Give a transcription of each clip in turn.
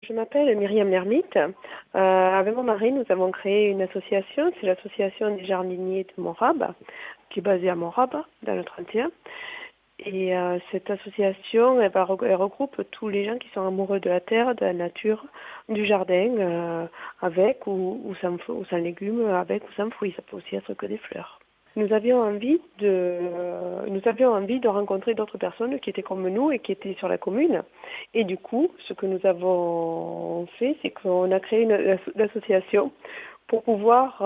Je m'appelle Myriam Lermite. Avec mon mari, nous avons créé une association, c'est l'association des jardiniers de Montrabes, qui est basée à Montrabes, dans le 31. Et cette association, elle regroupe tous les gens qui sont amoureux de la terre, de la nature, du jardin, avec ou sans légumes, avec ou sans fruits. Ça peut aussi être que des fleurs. Nous avions envie de rencontrer d'autres personnes qui étaient comme nous et qui étaient sur la commune. Et du coup, ce que nous avons fait, c'est qu'on a créé une association pour pouvoir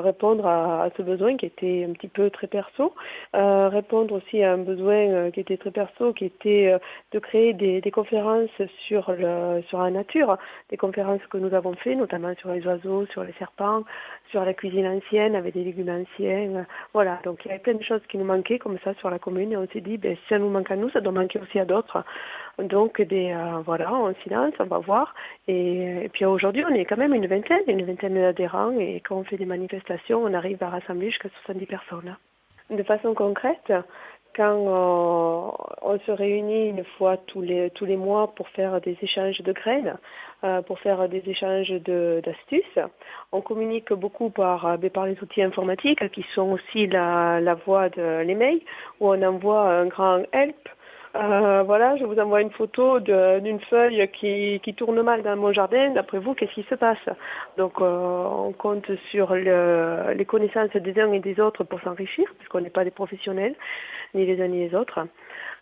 répondre à ce besoin qui était un petit peu très perso, répondre aussi à un besoin qui était très perso, qui était de créer des conférences sur la nature, des conférences que nous avons fait, notamment sur les oiseaux, sur les serpents, sur la cuisine ancienne avec des légumes anciens. Voilà, donc il y avait plein de choses qui nous manquaient comme ça sur la commune et on s'est dit, si ça nous manque à nous, ça doit manquer aussi à d'autres. Donc, voilà, on silence, on va voir. Et puis aujourd'hui, on est quand même une vingtaine d'adhérents. Et quand on fait des manifestations, on arrive à rassembler jusqu'à 70 personnes. De façon concrète, quand on se réunit une fois tous les mois pour faire des échanges de graines, pour faire des échanges d'astuces, on communique beaucoup par les outils informatiques qui sont aussi la voie de l'email, où on envoie un grand help. Voilà, je vous envoie une photo d'une feuille qui tourne mal dans mon jardin. D'après vous, qu'est-ce qui se passe? Donc, on compte sur les connaissances des uns et des autres pour s'enrichir, puisqu'on n'est pas des professionnels, ni les uns ni les autres.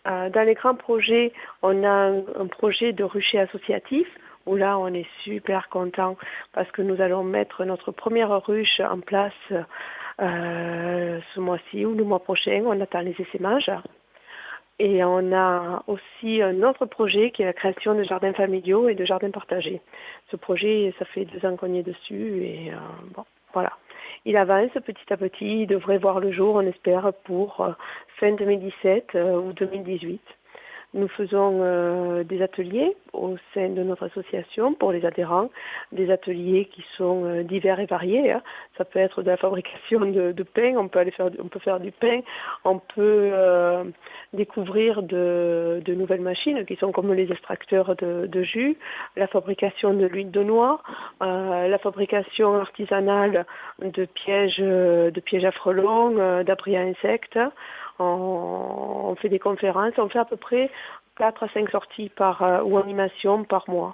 Dans les grands projets, on a un projet de rucher associatif, où là, on est super content parce que nous allons mettre notre première ruche en place ce mois-ci ou le mois prochain. On attend les essaimages. Et on a aussi un autre projet qui est la création de jardins familiaux et de jardins partagés. Ce projet, ça fait 2 ans qu'on y est dessus et voilà. Il avance petit à petit, il devrait voir le jour, on espère, pour fin 2017 ou 2018. Nous faisons des ateliers au sein de notre association pour les adhérents, des ateliers qui sont divers et variés. Hein. Ça peut être de la fabrication de pain, on peut faire du pain, on peut découvrir de nouvelles machines qui sont comme les extracteurs de jus, la fabrication de l'huile de noix, la fabrication artisanale de pièges à frelons, d'abris à insectes. On fait des conférences, on fait à peu près 4 à 5 sorties ou animations par mois.